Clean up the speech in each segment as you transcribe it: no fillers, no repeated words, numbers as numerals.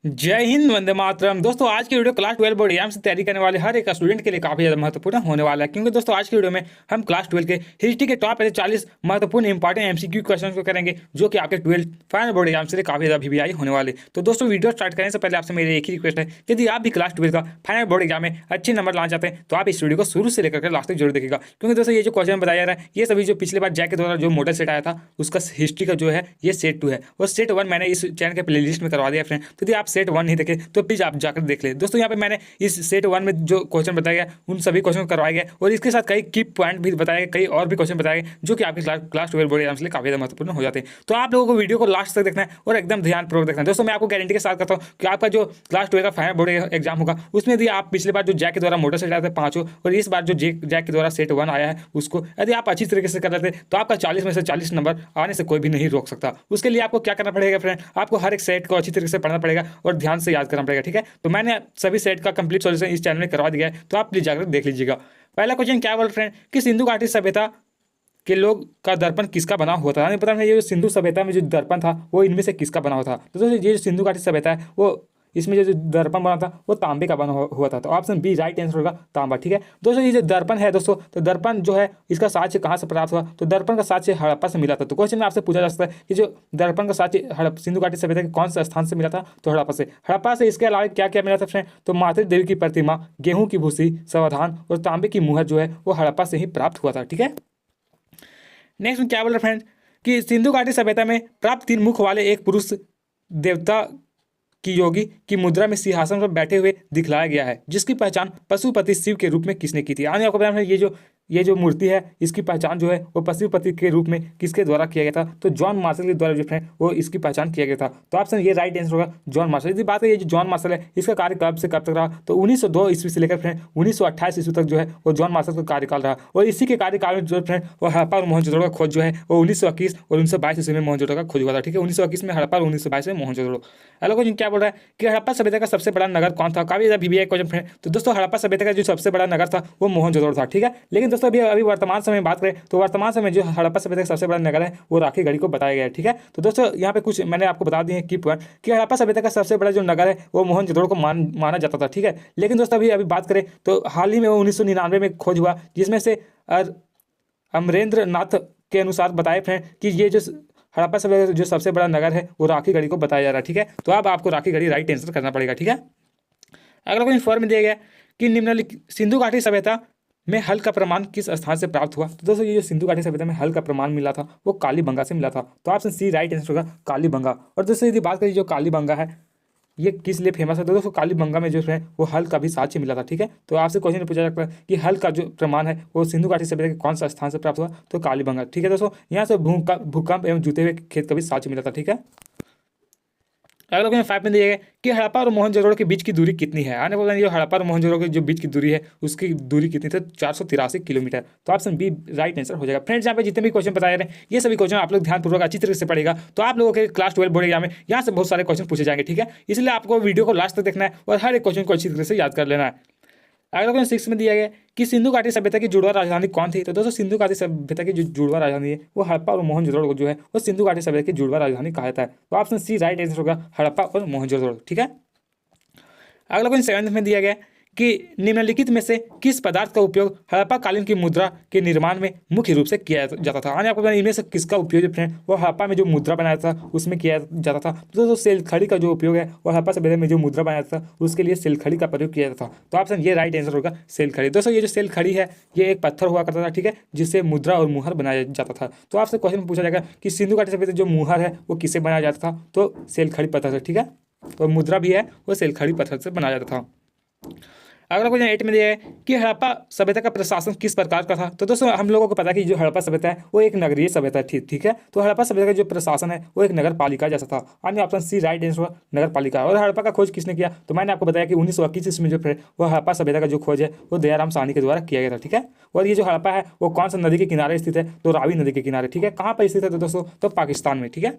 जय हिंद, वंदे मातरम। दोस्तों आज की वीडियो क्लास 12 बोर्ड एग्जाम से तैयारी करने वाले हर एक स्टूडेंट के लिए काफी ज्यादा महत्वपूर्ण होने वाला है, क्योंकि दोस्तों आज की वीडियो में हम क्लास 12 के हिस्ट्री के टॉप 40 महत्वपूर्ण इंपॉर्टेंट एमसीक्यू क्वेश्चन को करेंगे, जो कि आपके 12 फाइनल बोर्ड एग्जाम से काफी ज्यादा वीवीआई होने वाले। तो दोस्तों वीडियो स्टार्ट करने से पहले आपसे मेरी एक ही रिक्वेस्ट है, यदि आप भी क्लास 12 का फाइनल बोर्ड एग्जाम में अच्छे नंबर लाना चाहते हैं तो आप इस वीडियो को शुरू से लेकर लास्ट तक जरूर देखिएगा, क्योंकि दोस्तों ये जो क्वेश्चन बताया जा रहा है ये सभी जो पिछले बार जैक के द्वारा जो मॉडल सेट आया था उसका हिस्ट्री का जो है ये सेट 2 है, और सेट 1 मैंने इस चैनल के प्लेलिस्ट में करवा दिया फ्रेंड। तो यदि आप सेट 1 नहीं देखे तो प्लीज आप जाकर देख ले। दोस्तों यहाँ पे मैंने इस सेट 1 में जो क्वेश्चन बताया गया उन सभी क्वेश्चन को करवाया गया, और इसके साथ कई की पॉइंट भी बताए गए, कई और भी क्वेश्चन बताए गए जो कि आपके क्लास 12 बोर्ड एग्जाम के लिए काफी ज्यादा महत्वपूर्ण हो जाते हैं। तो आप लोगों को वीडियो को लास्ट तक देखना है और एकदम ध्यानपूर्वक देखना है। दोस्तों मैं आपको गारंटी के साथ कहता हूँ कि आपका जो क्लास 12 का फाइनल बोर्ड एग्जाम होगा उसमें यदि आप पिछले बार जो जैक के द्वारा मोटर सेट आए थे 5 और इस बार जो जैक के द्वारा सेट 1 आया है उसको यदि आप अच्छी तरीके से कर रहे थे तो आपका 40 में से 40 नंबर आने से कोई भी नहीं रोक सकता। उसके लिए आपको क्या करना पड़ेगा फ्रेंड, आपको हर एक सेट को अच्छी तरीके से पढ़ना पड़ेगा और ध्यान से याद करना पड़ेगा, ठीक है। तो मैंने सभी सेट का कंप्लीट सॉल्यूशन इस चैनल में करवा दिया है, तो आप प्लीज जाकर देख लीजिएगा। पहला क्वेश्चन क्या बोल फ्रेंड कि सिंधु घाटी सभ्यता के लोग का दर्पण किसका बना हुआ था। पता नहीं ये जो सिंधु सभ्यता में जो दर्पण था वो इनमें से किसका बना हुआ था। तो दोस्तों ये जो सिंधु घाटी सभ्यता है वो इसमें जो दर्पण बना था वो तांबे का बना हुआ था। तो ऑप्शन बी राइट आंसर होगा तांबा, ठीक है। दोस्तों ये जो दर्पण है दोस्तों, तो दर्पण जो है इसका साक्ष्य कहाँ से प्राप्त हुआ, तो दर्पण का साक्ष्य हड़प्पा से मिला था। तो क्वेश्चन में आपसे पूछा जा सकता है कि जो दर्पण का साक्ष्य सिंधु घाटी सभ्यता के कौन से स्थान से मिला था, तो हड़प्पा से। हड़प्पा से इसके अलावा क्या क्या मिला था फ्रेंड, तो मातृ देवी की प्रतिमा, गेहूं की भूसी, सावधान और तांबे की मुहर जो है वो हड़प्पा से ही प्राप्त हुआ था, ठीक है। नेक्स्ट में क्या बोल रहे फ्रेंड कि सिंधु घाटी सभ्यता में प्राप्त 3 मुख वाले एक पुरुष देवता की योगी की मुद्रा में सिंहासन पर बैठे हुए दिखलाया गया है, जिसकी पहचान पशुपति शिव के रूप में किसने की थी। यानी आपको पता है ये जो मूर्ति है इसकी पहचान जो है वो पशुपति के रूप में किसके द्वारा किया गया था, तो जॉन मार्शल के द्वारा जो फ्रेंड वो इसकी पहचान किया गया था। तो ऑप्शन ये राइट आंसर होगा जॉन मार्शल। यदि बात है ये जो जॉन मार्शल है इसका कार्य कब से कब तक रहा, तो 1902 ईस्वी से लेकर फ्रेंड 1928 ईस्वी तक जो है वो जॉन मार्शल का कार्यकाल रहा, और इसी के कार्यकाल में जो फ्रेंड वो हड़प्पा और मोहनजोदड़ो का खोज जो है वो 1921 और 1922 ईस्वी में मोहनजोदड़ो का खोज हुआ था, ठीक है। 1921 में हड़प्पा और 1922 में मोहनजोदड़ो। अगला क्वेश्चन क्या बोल रहा है कि हड़प्पा सभ्यता का सबसे बड़ा नगर कौन था। काफी ज्यादा वीवीआई क्वेश्चन फ्रेंड। तो दोस्तों हड़प्पा सभ्यता का जो सबसे बड़ा नगर था वो मोहनजोदड़ो था, ठीक है। लेकिन दोस्तों अभी वर्तमान समय में बात करें तो वर्तमान समय जो हड़प्पा सभ्यता का सबसे बड़ा नगर है वो राखीगढ़ी को बताया गया है, ठीक है। तो दोस्तों यहाँ पे कुछ मैंने आपको बता दिए की पॉइंट कि हड़प्पा सभ्यता का सबसे बड़ा जो नगर है वो मोहनजोदड़ो को माना जाता था, ठीक है। लेकिन दोस्तों अभी बात करें तो हाल ही में वो 1999 में खोज हुआ, जिसमें से अमरेंद्र नाथ के अनुसार बताए फ्रेंड कि ये जो हड़प्पा सभ्यता का जो सबसे बड़ा नगर है वो राखीगढ़ी को बताया जा रहा है, ठीक है। तो अब आपको राखीगढ़ी राइट आंसर करना पड़ेगा, ठीक है। अगला क्वेश्चन फॉर में दिया गया कि निम्नलिखित सिंधु घाटी सभ्यता में हल का प्रमाण किस स्थान से प्राप्त हुआ। तो दोस्तों ये जो सिंधु घाटी सभ्यता में हल का प्रमाण मिला था वो कालीबंगा से मिला था। तो ऑप्शन सी राइट आंसर होगा कालीबंगा। और दोस्तों यदि बात करें जो कालीबंगा है ये किस लिए फेमस है, तो दोस्तों कालीबंगा में जो है वो हल का भी साक्ष्य मिला था, ठीक है। तो आपसे क्वेश्चन पूछा जाता है कि हल का जो प्रमाण है वो सिंधु घाटी सभ्यता के कौन सा स्थान से प्राप्त हुआ, तो कालीबंगा, ठीक है। दोस्तों यहाँ से भूकंप एवं जूते हुए खेत का भी साक्ष्य मिला था, ठीक है। अगला क्वेश्चन 5 में दिया गया कि हड़प्पा और मोहनजोदड़ो के बीच की दूरी कितनी है। आने बोला ये हड़प्पा और मोहनजोदड़ो के जो बीच की दूरी है उसकी दूरी कितनी थी, 483 किलोमीटर। तो ऑप्शन बी राइट आंसर हो जाएगा। फ्रेंड्स यहाँ पे जितने भी क्वेश्चन बताए रहे हैं ये सभी क्वेश्चन आप लोग ध्यानपूर्वक अच्छी तरीके से पढ़ेगा तो आप लोगों के क्लास 12 बोर्ड एग्जाम में यहाँ से बहुत सारे क्वेश्चन पूछे जाएंगे, ठीक है। इसलिए आपको वीडियो को लास्ट तक देखना है और हर एक क्वेश्चन को अच्छी तरीके से याद कर लेना है। अगला क्वेश्चन 6 में दिया गया कि सिंधु घाटी सभ्यता की जुड़वा राजधानी कौन थी। तो दोस्तों सिंधु घाटी सभ्यता की जो जुड़वा राजधानी है वो हड़प्पा और मोहनजोदड़ो को जो है वो सिंधु घाटी सभ्यता की जुड़वा राजधानी कहा जाता है। तो ऑप्शन सी राइट आंसर होगा हड़प्पा और मोहनजोदड़ो, ठीक है। अगला क्वेश्चन 7 में दिया गया कि निम्नलिखित में से किस पदार्थ का उपयोग हड़प्पा कालीन की मुद्रा के निर्माण में मुख्य रूप से किया जाता था। यानी आपको इनमें से किसका उपयोग फ्रेंड वो हड़प्पा में जो मुद्रा बनाया था उसमें किया जाता था। तो दोस्तों सेलखड़ी का जो उपयोग है वो हड़प्पा सभ्यता में जो मुद्रा बनाया था उसके लिए सेलखड़ी का प्रयोग किया जाता था। तो ऑप्शन ये राइट आंसर होगा सेलखड़ी। दोस्तों ये जो सेलखड़ी है ये एक पत्थर हुआ करता था, ठीक है, जिससे मुद्रा और मुहर बनाया जाता था। तो आपसे क्वेश्चन पूछा जाएगा कि सिंधु घाटी सभ्यता जो मुहर है वो किससे बनाया जाता था, तो सेलखड़ी पत्थर से, ठीक है। तो मुद्रा भी है वो सेलखड़ी पत्थर से बनाया जाता था। अगला क्वेश्चन 8 में दिया है कि हड़प्पा सभ्यता का प्रशासन किस प्रकार का था। तो दोस्तों हम लोगों को पता है कि जो हड़प्पा सभ्यता है वो एक नगरीय सभ्यता थी, ठीक है। तो हड़प्पा सभ्यता का जो प्रशासन है वो एक नगर पालिका जैसा था। अन्य ऑप्शन सी राइट आंसर हुआ नगर पालिका। और हड़प्पा का खोज किसने किया, तो मैंने आपको बताया कि 1921 ईस्वी में जो वो हड़प्पा सभ्यता का जो खोज है वो दयाराम साहनी के द्वारा किया गया था, ठीक है। और ये जो हड़प्पा है वो कौन सा नदी के किनारे स्थित है, तो रावी नदी के किनारे, ठीक है। कहाँ पर स्थित है तो दोस्तों तो पाकिस्तान में, ठीक है।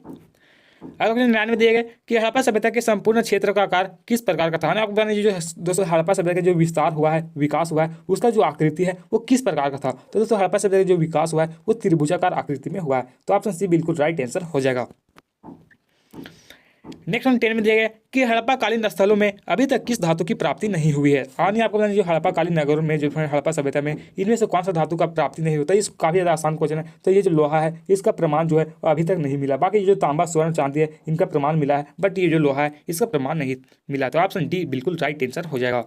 अगला क्वेश्चन 9 में दिए गए कि हड़प्पा सभ्यता के संपूर्ण क्षेत्र का आकार किस प्रकार का था। आपको बताना जो दोस्तों हड़प्पा सभ्यता का जो विस्तार हुआ है, विकास हुआ है, उसका जो आकृति है वो किस प्रकार का था। तो दोस्तों हड़प्पा सभ्यता का जो विकास हुआ है वो त्रिभुजाकार आकृति में हुआ है। तो ऑप्शन सी बिल्कुल राइट आंसर हो जाएगा। नेक्स्ट हम 10 में दिया गया कि हड़प्पाकालीन स्थलों में अभी तक किस धातु की प्राप्ति नहीं हुई है। और आपको बताना जो हड़प्पाकालीन नगरों में जो हड़प्पा सभ्यता में इनमें से कौन सा धातु का प्राप्ति नहीं होता। इस काफी ज़्यादा आसान क्वेश्चन है। तो ये जो लोहा है इसका प्रमाण जो है अभी तक नहीं मिला। बाकी जो तांबा स्वर्ण चांदी है इनका प्रमाण मिला है, बट ये जो लोहा है इसका प्रमाण नहीं मिला। तो ऑप्शन डी बिल्कुल राइट आंसर हो जाएगा।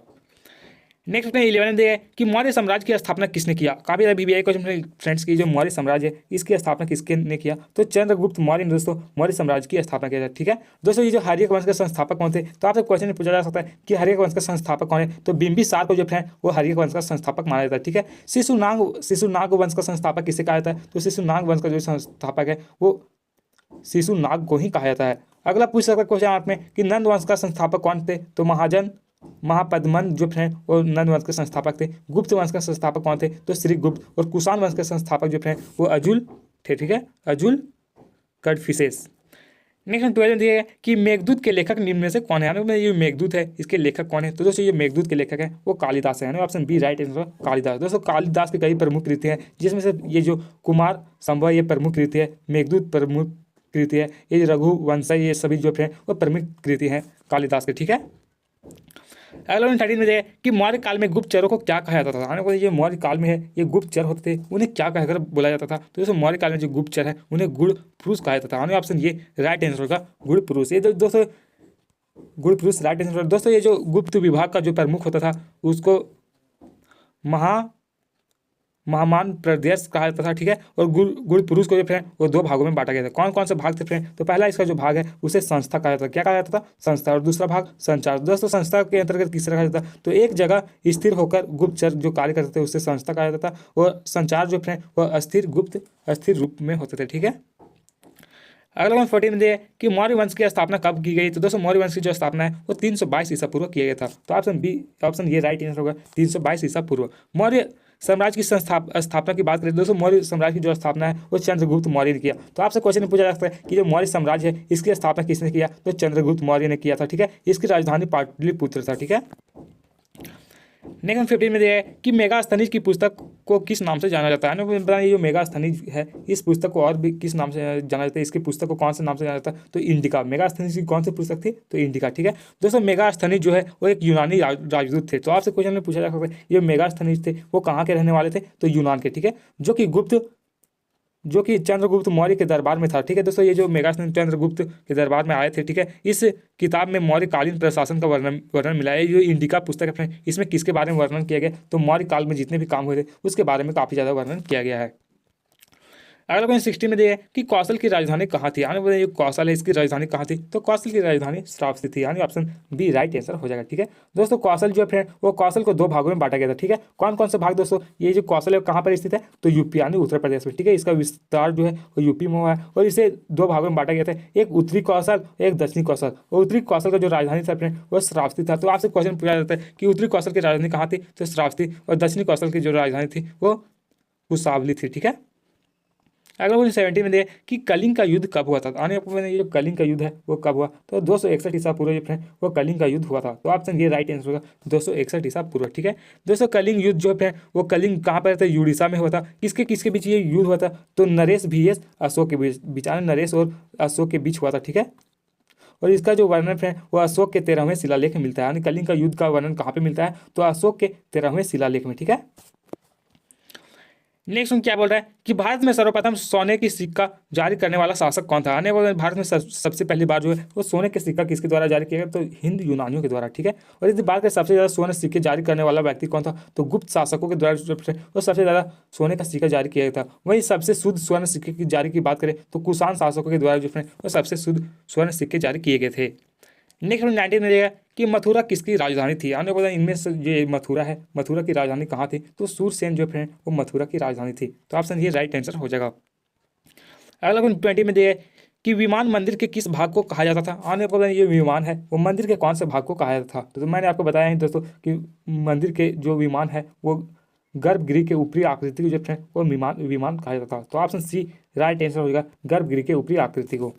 नेक्स्ट में 11 दिया है कि मौर्य साम्राज्य की स्थापना किसने किया। काफी ज़्यादा बीबीआई क्वेश्चन फ्रेंड्स की जो मौर्य साम्राज्य है इसकी स्थापना किसके ने किया। तो चंद्रगुप्त मौर्य ने दोस्तों मौर्य साम्राज्य की स्थापना किया था। ठीक है दोस्तों, ये जो हर्यक वंश के संस्थापक कौन थे। तो आपसे क्वेश्चन पूछा जा सकता है कि हर्यक वंश का संस्थापक कौन है। तो बिंबिसार को जो है वो हर्यक वंश का संस्थापक माना जाता है। ठीक है, शिशुनाग वंश का संस्थापक किसे कहा जाता है। तो शिशुनाग वंश का जो संस्थापक है वो शिशुनाग को ही कहा जाता है। अगला पूछ सकता है क्वेश्चन आप में कि नंद वंश का संस्थापक कौन थे। तो महापद्मन जो है वो नंद वंश के संस्थापक थे। गुप्त वंश का संस्थापक कौन थे। तो श्रीगुप्त। और कुषाण वंश के संस्थापक जो है वो अजुल थे। ठीक है, अजुल कड़फिसेस। नेक्स्ट 12 में दिया है कि मेघदूत के लेखक निम्न में से कौन है। यानी ये मेघदूत है इसके लेखक कौन है। तो दोस्तों ये मेघदूत के लेखक है वो कालिदास है। यानी option B right answer Kalidas. दोस्तों कालिदास की कई प्रमुख कृति हैं जिसमें से ये जो कुमार संभव ये प्रमुख कृति है, मेघदूत प्रमुख कृति है, ये रघुवंश ये सभी जो है वो प्रमुख कृति हैं कालिदास के। ठीक है, अगला 13 में दिया है कि मौर्य काल में गुप्तचरों को क्या कहा जाता था। यानी ये मौर्य काल में है ये गुप्तचर होते थे, उन्हें क्या कहकर बोला जाता था। तो दोस्तों मौर्य काल में जो गुप्तचर है उन्हें गुड़ पुरुष कहा जाता था। यानी ऑप्शन ये राइट आंसर होगा गुड़ पुरुष। ये दोस्तों गुड़ पुरुष राइट आंसर। दोस्तों ये जो गुप्त विभाग का जो प्रमुख होता था उसको महामान प्रदेश कहा जाता था। ठीक है, और गुड़ पुरुष को जो फ्रेंड वो दो भागों में बांटा गया था। कौन कौन से भाग थे फ्रेंड। तो पहला इसका जो भाग है उसे संस्था कहा जाता था। क्या कहा जाता था, संस्था। और दूसरा भाग संचार। दोस्तों संस्था के अंतर्गत किस तरह कहा जाता था। तो एक जगह स्थिर होकर गुप्तचर जो कार्य करते थे उसे संस्था कहा जाता था। और संचार जो फ्रेंड वह अस्थिर रूप में होते थे। ठीक है, अगला 14 में दिया है कि मौर्य वंश की स्थापना कब की गई। तो दोस्तों मौर्य वंश की जो स्थापना है वो 322 ईसा पूर्व किया गया था। तो ऑप्शन ये राइट आंसर होगा 322 ईसा पूर्व। मौर्य साम्राज्य की स्थापना की बात करें दोस्तों मौर्य साम्राज्य की जो स्थापना है वो चंद्रगुप्त मौर्य ने किया। तो आपसे क्वेश्चन पूछा जा सकता है कि जो मौर्य साम्राज्य है इसकी स्थापना किसने किया। तो चंद्रगुप्त मौर्य ने किया था। ठीक है, इसकी राजधानी पाटलिपुत्र था। ठीक है, नेक्स्ट 15 में दिया है कि मेगास्थनीज की पुस्तक को किस नाम से जाना जाता है। बताया ये जो मेगास्थनीज है इस पुस्तक को और भी किस नाम से जाना जाता है। इसकी पुस्तक को कौन से नाम से जाना जाता है। तो इंडिका। मेगास्थनीज की कौन सी पुस्तक थी। तो इंडिका। ठीक है दोस्तों, मेगास्थनीज जो है वो एक यूनानी राजदूत थे। तो आपसे क्वेश्चन में पूछा जा सकता है ये मेगास्थनीज थे वो कहाँ के रहने वाले थे। तो यूनान के। ठीक है, जो कि चंद्रगुप्त मौर्य के दरबार में था। ठीक है दोस्तों, ये जो मेगास्थनीज चंद्रगुप्त के दरबार में आए थे। ठीक है, इस किताब में मौर्य कालीन प्रशासन का वर्णन मिला है। जो इंडिका पुस्तक है इसमें किसके बारे में वर्णन किया गया। तो मौर्य काल में जितने भी काम हुए थे उसके बारे में काफ़ी ज़्यादा वर्णन किया गया है। अगला क्वेश्चन 16 में दिया है कि कौशल की राजधानी कहाँ थी। यानी बोले कौशल है इसकी राजधानी कहाँ थी। तो कौशल की राजधानी श्रावस्ती थी। यानी ऑप्शन बी राइट आंसर हो जाएगा। ठीक है दोस्तों, कौशल जो है फ्रेंड वो कौशल को दो भागों में बांटा गया था। ठीक है, कौन कौन से भाग दोस्तों। ये जो कौशल है कहाँ पर स्थित है। तो यूपी यानी उत्तर प्रदेश में। ठीक है, इसका विस्तार जो है वो यूपी में हुआ है और इसे दो भागों में बांटा गया था, एक उत्तरी कौशल एक दक्षिणी कौशल। और उत्तरी कौशल का जो राजधानी था फ्रेंड वो श्रावस्ती था। तो आपसे क्वेश्चन पूछा जाता है कि उत्तरी कौशल की राजधानी कहाँ थी। तो श्रावस्ती। और दक्षिणी कौशल की जो राजधानी थी वो कुशावली थी। ठीक है, अगर वो 70 में दे कि कलिंग का युद्ध कब हुआ था। आने आपको ये जो कलिंग का युद्ध है वो कब हुआ। तो 261 ईसा पूर्व जो है वो कलिंग का युद्ध हुआ था। तो ऑप्शन ये राइट आंसर होगा 261 ईसा पूर्व। ठीक है दोस्तों, कलिंग युद्ध जो है वो कलिंग कहाँ पर था। उड़ीसा में हुआ था। किसके किसके बीच ये युद्ध हुआ था। तो नरेश VS अशोक के बीच नरेश और अशोक के बीच हुआ था। ठीक है, और इसका जो वर्णन है वो अशोक के 13वें शिलालेख में मिलता है। यानी कलिंग का युद्ध का वर्णन कहाँ पे मिलता है। तो अशोक के 13वें शिलालेख में। ठीक है, नेक्स्ट क्या बोल रहा है कि भारत में सर्वप्रथम सोने की सिक्का जारी करने वाला शासक कौन था। आने वाले भारत में सबसे पहली बार जो है वो सोने के सिक्का किसके द्वारा जारी किया गया। तो हिंद यूनानियों के द्वारा। ठीक है, और इस बात के सबसे ज़्यादा स्वर्ण सिक्के जारी करने वाला व्यक्ति कौन था। तो गुप्त शासकों के द्वारा वो सबसे ज़्यादा सोने का सिक्का जारी किया गया था। वहीं सबसे शुद्ध स्वर्ण सिक्के की जारी की बात करें तो कुषाण शासकों के द्वारा जो है वो सबसे शुद्ध स्वर्ण सिक्के जारी किए गए थे। नेक्स्ट 19 में रहेगा कि मथुरा किसकी राजधानी थी। आने वाला इनमें से जो मथुरा है मथुरा की राजधानी कहाँ थी। तो सूरसेन जो फ्रेंड वो मथुरा की राजधानी थी। तो ऑप्शन ये राइट आंसर हो जाएगा। अगला 20 में दिया कि विमान मंदिर के किस भाग को कहा जाता था। आने वाला ये विमान है वो मंदिर के कौन से भाग को कहा जाता था। तो मैंने आपको बताया है दोस्तों कि मंदिर के जो विमान है वो गर्भगृह के ऊपरी आकृति को जो है वो विमान कहा जाता था। तो ऑप्शन सी राइट आंसर हो जाएगा गर्भगृह के ऊपरी आकृति को।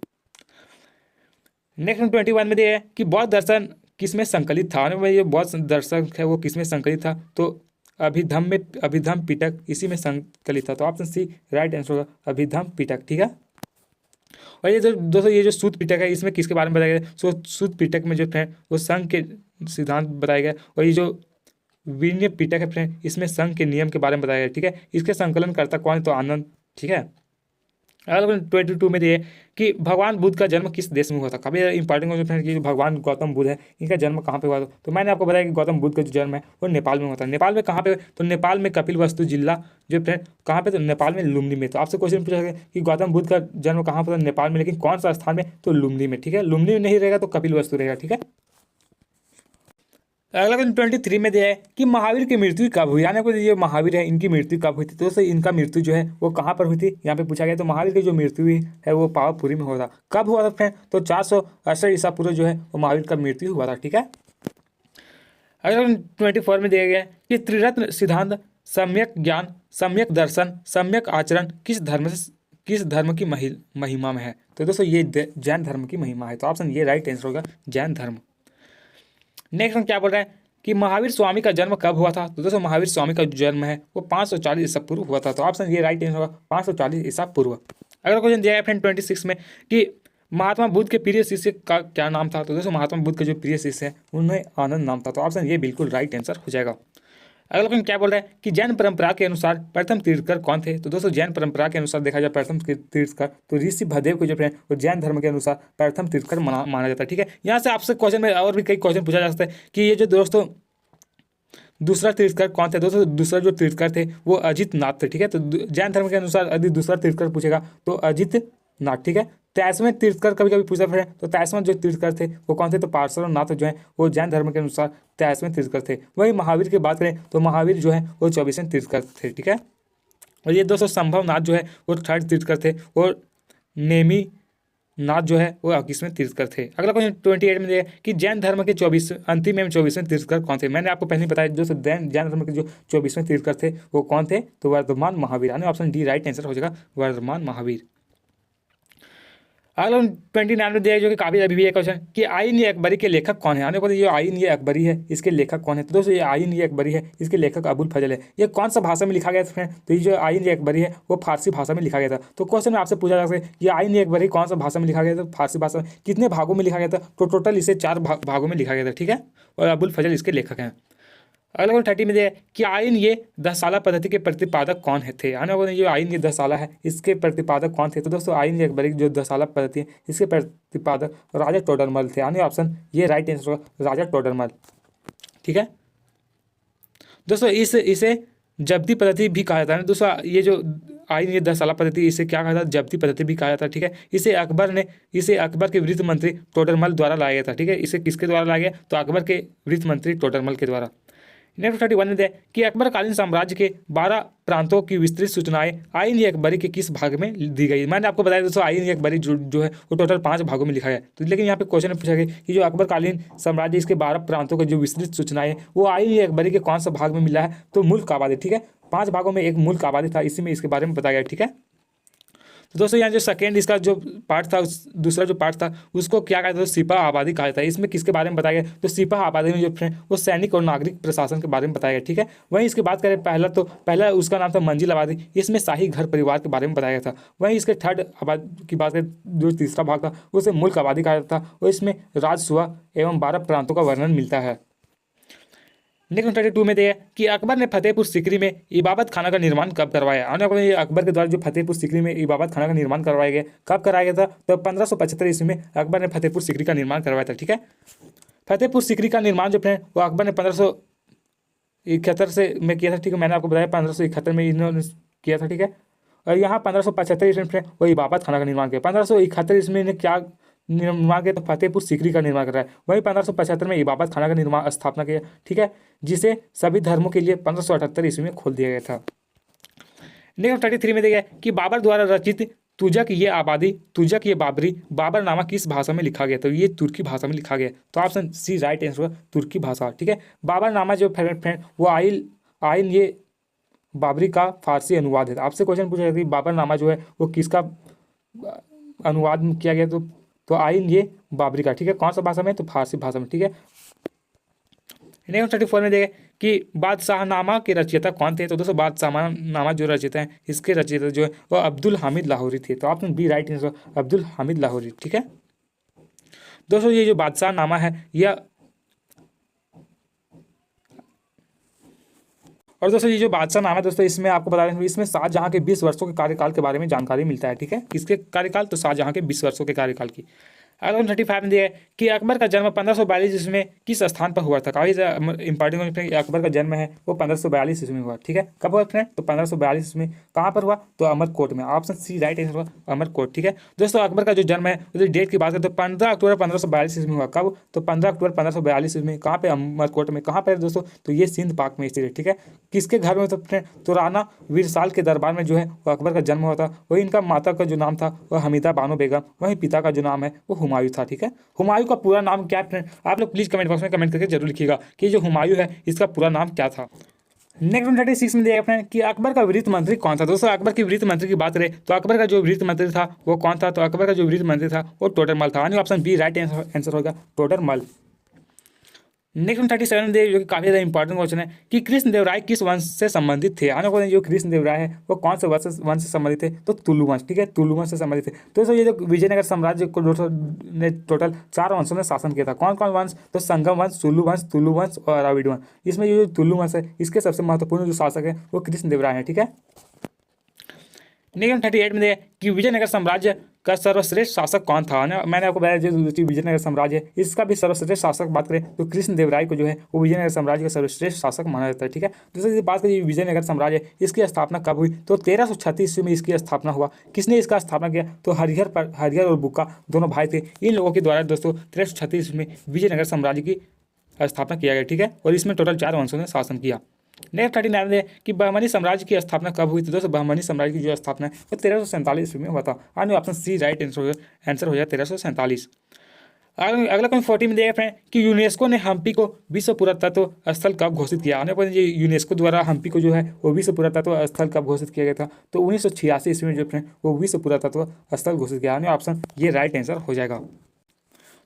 नेक्स्ट 21 में दिया है कि बौद्ध दर्शन किसमें संकलित था। में ये बौद्ध दर्शन है वो किसमें संकलित था। तो अभिधम पिटक इसी में संकलित था। तो ऑप्शन सी राइट आंसर होगा अभिधम पिटक। ठीक है, और ये जो दोस्तों ये जो सूत पिटक है इसमें किसके बारे में बताया गया, सो सूत पिटक में जो फ्रेंड वो संघ के सिद्धांत बताया गया। और ये जो विनय पिटक है फ्रेंड इसमें संघ के नियम के बारे में बताया गया, ठीक है। इसके संकलन करता कौन है, तो आनंद, ठीक है। अगला 22 में ये कि भगवान बुद्ध का जन्म किस देश में हुआ था। काफी इंपॉर्टेंट क्वेश्चन फ्रेंड कि भगवान गौतम बुद्ध है इनका जन्म कहाँ पे हुआ था। तो मैंने आपको बताया कि गौतम बुद्ध का जो जन्म है वो नेपाल में हुआ था। नेपाल में कहाँ पे, तो नेपाल में कपिलवस्तु जिला जो फ्रेंड कहाँ पे, तो नेपाल में लुम्बिनी में। तो आपसे क्वेश्चन पूछा गया कि गौतम बुद्ध का जन्म कहाँ पर था, नेपाल में, लेकिन कौन सा स्थान में, तो लुम्बिनी में, ठीक है। लुम्बिनी में नहीं रहेगा तो कपिलवस्तु रहेगा, ठीक है। अगला क्वेश्चन 23 में दिया है कि महावीर की मृत्यु कब हुई, यानी कि जो महावीर है इनकी मृत्यु कब हुई थी। तो दोस्तों इनका मृत्यु जो है वो कहाँ पर हुई थी, यहाँ पे पूछा गया। तो महावीर की जो मृत्यु हुई है वो पावापुरी में हुआ था। कब हुआ था फ्रेंड, तो 468 ईसा पूर्व जो है वो महावीर का मृत्यु हुआ था, ठीक है। अगला 24 में दिया गया है कि त्रिरत्न सिद्धांत, सम्यक ज्ञान, सम्यक दर्शन, सम्यक आचरण किस धर्म की महिमा में है। तो दोस्तों ये जैन धर्म की महिमा है। तो ऑप्शन ये राइट आंसर होगा, जैन धर्म। नेक्स्ट हम क्या बोल रहे हैं कि महावीर स्वामी का जन्म कब हुआ था। तो दोस्तों महावीर स्वामी का जो जन्म है वो 540 ईसा पूर्व हुआ था। तो ऑप्शन ये राइट आंसर होगा, 540 ईसा पूर्व। अगला क्वेश्चन दिया है फ्रेंड 26 में कि महात्मा बुद्ध के प्रिय शिष्य का क्या नाम था। तो दोस्तों महात्मा बुद्ध के जो प्रिय शिष्य है उनमें आनंद नाम था। तो ऑप्शन ये बिल्कुल राइट आंसर हो जाएगा। अगला क्वेश्चन क्या बोल रहा है कि जैन परंपरा के अनुसार प्रथम तीर्थकर कौन थे। तो दोस्तों जैन परंपरा के अनुसार देखा जाए प्रथम तीर्थकर तो ऋषि भदेव को जो है वो जैन धर्म के अनुसार प्रथम तीर्थकर माना जाता है, ठीक है। यहाँ से आपसे क्वेश्चन में और भी कई क्वेश्चन पूछा जा सकता है कि ये जो दोस्तों दूसरा तीर्थकर कौन थे। दोस्तों दूसरा जो तीर्थकर थे वो अजित नाथ थे, ठीक है। तो जैन धर्म के अनुसार यदि दूसरा तीर्थकर पूछेगा तो अजित नाथ, ठीक है। 23वें तीर्थकर कभी कभी पूछा फिर, तो 23वें जो तीर्थकर थे वो कौन थे, तो पार्श्वनाथ नाथ जो है वो जैन धर्म के अनुसार 23वें तीर्थकर थे। वही महावीर की बात करें तो महावीर जो है वो 24वें तीर्थकर थे, ठीक है। और ये दोस्तों संभव नाथ जो है वो 3rd तीर्थकर थे और नेमी नाथ जो है वो 21वें तीर्थकर थे। अगला क्वेश्चन 28 में दिया कि जैन धर्म के 24वें तीर्थकर कौन थे। मैंने आपको पहले बताया दोस्तों जैन धर्म के जो 24वें तीर्थकर थे वो कौन थे, तो वर्धमान महावीर, यानी ऑप्शन डी राइट आंसर हो जाएगा, वर्धमान महावीर। अगला 29 में दिया है जो कि काफी अभी भी एक क्वेश्चन कि आईन ये अकबरी के लेखक कौन है। आने को जो आईन ये अकबरी है इसके लेखक कौन है। तो दोस्तों ये आईन ये अकबरी है इसके लेखक अबुल फजल है। ये कौन सा भाषा में लिखा गया था फ्रेंड, तो ये जो आईन ये अकबरी है वो फारसी भाषा में लिखा गया था। तो क्वेश्चन में आपसे पूछा जा सकता है ये आईन ये अकबरी कौन सा भाषा में लिखा गया था, फारसी भाषा में। कितने भागों में लिखा गया था, तो टोटल इसे 4 भागों में लिखा गया था, ठीक है। और अबुल फजल इसके लेखक हैं। अगला क्वेश्चन 30 में दिया है कि आईन ये 10 साला पद्धति के प्रतिपादक कौन है थे। आने वाले जो आईन ये 10 साला है इसके प्रतिपादक कौन थे। तो दोस्तों आईन ये अकबरी जो 10 साला पद्धति है इसके प्रतिपादक राजा टोडरमल थे, यानी ऑप्शन ये राइट आंसर होगा, राजा टोडरमल, ठीक है। दोस्तों इसे जब्ती पद्धति भी कहा जाता है। दोस्तों ये जो आईन ये 10 साला पद्धति इसे क्या कहा जाता है, जब्ती पद्धति भी कहा जाता है, ठीक है। इसे अकबर के वित्त मंत्री टोडरमल द्वारा लाया गया था, ठीक है। इसे किसके द्वारा लाया गया, तो अकबर के वित्त मंत्री टोडरमल के द्वारा। नेक्स्ट 31 में दिया कि अकबरकालीन साम्राज्य के 12 प्रांतों की विस्तृत सूचनाएं आईन ए अकबरी के किस भाग में दी गई। मैंने आपको बताया दोस्तों आईन ए अकबरी जो है वो टोटल 5 भागों में लिखा है। तो लेकिन यहाँ पे क्वेश्चन में पूछा गया कि जो अकबरकालीन साम्राज्य इसके 12 प्रांतों की जो विस्तृत सूचनाएं वो आईन ए अकबरी के कौन सा भाग में मिला है, तो मुल्क आबादी, ठीक है। 5 भागों में एक मुल्क आबादी था, इसी में इसके बारे में बताया गया, ठीक है। तो दोस्तों यहाँ जो सेकेंड इसका जो पार्ट था दूसरा जो पार्ट था उसको क्या कहता था, सिपाह आबादी कहा जाता है। इसमें किसके बारे में बताया गया, तो सिपाह आबादी में जो फ्रेंड वो सैनिक और नागरिक प्रशासन के बारे में बताया गया, ठीक है। वहीं इसकी बात करें पहला उसका नाम था मंजिल आबादी, इसमें शाही घर परिवार के बारे में बताया गया था। वहीं इसके 3rd आबादी की बात करें जो तीसरा भाग था उसे मुल्क आबादी कहा जाता था और इसमें राजसुआ एवं 12 प्रांतों का वर्णन मिलता है। नेक्स्ट 32 में दिया कि अकबर ने फतेहपुर सीकरी में इबादत खाना का निर्माण कब करवाया। आने वाले अकबर के द्वारा जो फतेहपुर सीकरी में इबादत खाना का निर्माण करवाया गया, कब कराया गया था, तो 1575 ईस्वी में अकबर ने फतेहपुर सीकरी का निर्माण करवाया था, ठीक है। फतेहपुर सीकरी का निर्माण जो है वो अकबर ने 1571 से में किया था, ठीक है। मैंने आपको बताया 1571 में इन्होंने किया था, ठीक है। और यहाँ 1575 ईस्वी में वो इबादत खाना का निर्माण किया। 1571 ईस्वी में क्या निर्माण किया, तो फतेहपुर सीकरी का निर्माण कर रहा है। वहीं 1575 में इबादत खाना का निर्माण स्थापना किया, ठीक है, जिसे सभी धर्मों के लिए 1578 ईस्वी में खोल दिया गया था। नेक्स्ट 33 में देखिए कि बाबर द्वारा रचित तुजक ये बाबरी बाबरनामा किस भाषा में लिखा गया, तो ये तुर्की भाषा में लिखा गया। तो ऑप्शन सी राइट आंसर होगा, तुर्की भाषा, ठीक है। बाबरनामा जो फ्रेंड वो आइन ये बाबरी का फारसी अनुवाद है। आपसे क्वेश्चन पूछा जाता है कि बाबरनामा जो है वो किसका अनुवाद किया गया, तो आइन ये बाबरी का, ठीक है। कौन सा भाषा में, तो फारसी भाषा में, ठीक है। नेक्स्ट 34 में देखें कि बादशाहनामा के रचयिता कौन थे? तो दोस्तों बादशाहनामा जो रचयिता हैं इसके रचयिता जो है वो अब्दुल हामिद लाहौरी थे। तो option B right answer, Abdul Hamid Lahori. ठीक है दोस्तों, ये जो बादशाहनामा है यह, और दोस्तों ये जो बादशाहनामा है दोस्तों, इसमें आपको बता दें इसमें शाहजहां के 20 वर्षों के कार्यकाल के बारे में जानकारी मिलता है। ठीक है, किसके कार्यकाल? तो शाहजहां के 20 वर्षों के कार्यकाल की। अगला 35 में दिया है कि अकबर का जन्म 1542 ईस्वी में किस स्थान पर हुआ था? काफी इंपॉर्टेंट, अकबर का जन्म है वो 1542 ईस्वी में हुआ। ठीक है, कब हुआ फ्रेंड? तो 1542 ईस्वी में। कहाँ पर हुआ? तो अमरकोट में। ऑप्शन सी राइट आंसर हुआ, अमरकोट। ठीक है दोस्तों, अकबर का जो जन्म है उसकी डेट की बात करें तो 15 अक्टूबर 1542 ईस्वी में हुआ। कब? तो 15 अक्टूबर 1542 ईस्वी में। कहाँ पे? अमरकोट में। कहाँ पर दोस्तों? तो ये सिंध पाक में स्थित है। ठीक है, किसके घर में? तो राणा वीरसाल के दरबार में जो है वो अकबर का जन्म हुआ था। वही इनका माता का जो नाम था वह हमीदा बानो बेगम, वहीं पिता का जो नाम है वो हुमायूं था। ठीक है, हुमायूं का पूरा नाम क्या है? आप लोग प्लीज कमेंट बॉक्स में कमेंट करके जरूर लिखिएगा कि जो हुमायूं है इसका पूरा नाम क्या था। नेक्स्ट 36 में दिया फ्रेंड कि अकबर का वित्त मंत्री कौन था? दोस्तों अकबर के वित्त मंत्री की बात करें तो अकबर का जो वित्त मंत्री था वो कौन था? तो अकबर का जो वित्त मंत्री था वो टोडरमल था। यानी ऑप्शन बी राइट आंसर होगा, टोडरमल। नेक्स्ट 37 दे जो कि काफी ज्यादा इंपॉर्टेंट क्वेश्चन है कि कृष्णदेवराय किस वंश से संबंधित थे? आने को जो कृष्णदेवराय है वो कौन से वंश से संबंधित थे? तो तुलु वंश। ठीक है, तुलु वंश से संबंधित थे। तो दोस्तों ये जो विजयनगर साम्राज्य को ने टोटल 4 वंशों ने शासन किया था। कौन कौन वंश? तो संगम वंश, सुलु वंश, तुलु वंश और अराविड वंश। इसमें ये जो तुलु वंश है इसके सबसे महत्वपूर्ण जो शासक है वो कृष्णदेवराय है। ठीक है, नेक्स्ट 38 में देखिए कि विजयनगर साम्राज्य का सर्वश्रेष्ठ शासक कौन था? ना मैंने आपको बताया जो विजयनगर साम्राज्य है इसका भी सर्वश्रेष्ठ शासक बात करें तो कृष्णदेवराय को जो है वो विजयनगर साम्राज्य का सर्वश्रेष्ठ शासक माना जाता है। ठीक है, दूसरी बात करें विजयनगर साम्राज्य इसकी स्थापना कब हुई? तो 1336 ईस्वी में इसकी स्थापना हुआ। किसने इसका स्थापना किया? तो हरिहर और बुक्का दोनों भाई थे। इन लोगों के द्वारा दोस्तों 1336 ईस्वी में विजयनगर साम्राज्य की स्थापना किया गया। ठीक है, और इसमें टोटल 4 वंशों ने शासन किया। नेक्स्ट 39 है कि बहमनी साम्राज्य की स्थापना कब हुई थी? दोस्तों बहमनी साम्राज्य की जो स्थापना है वो 1347 ईस्वी में हुआ था। यानी ऑप्शन सी राइट आंसर हो जाए 1347। अगला क्वेश्चन 40 में दिया फ्रेंड कि यूनेस्को ने हम्पी को विश्व पुरातत्व स्थल कब घोषित किया? आने पर यूनेस्को द्वारा हम्पी को जो है वो विश्व पुरातत्व स्थल कब घोषित किया गया था? तो 1986 ईस्वी में जो फ्रेंड वो विश्व पुरातत्व स्थल घोषित किया। यानी ऑप्शन ये राइट आंसर हो जाएगा।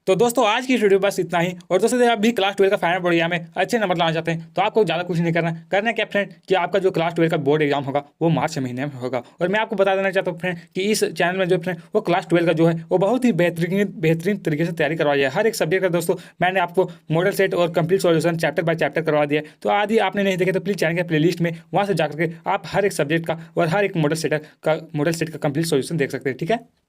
तो दोस्तों आज की वीडियो बस इतना ही। और दोस्तों आप भी क्लास 12 का फाइनल बोर्ड एग्जाम में अच्छे नंबर लाना चाहते हैं तो आपको ज़्यादा कुछ नहीं करना क्या फ्रेंड कि आपका जो क्लास 12 का बोर्ड एग्जाम होगा वो मार्च महीने में होगा। और मैं आपको बता देना चाहता हूँ फ्रेंड कि इस चैनल में जो फ्रेंड वो क्लास 12 का जो है वो बहुत ही बेहतरीन तरीके से तैयारी करवाई है। हर एक सब्जेक्ट का दोस्तों मैंने आपको मॉडल सेट और complete solution chapter by chapter करवा दिया। तो आदि आपने नहीं देखे तो प्लीज चैनल के प्लेलिस्ट में वहाँ से जाकर के आप हर एक सब्जेक्ट का और हर एक मॉडल सेट का कंप्लीट सॉल्यूशन देख सकते हैं। ठीक है।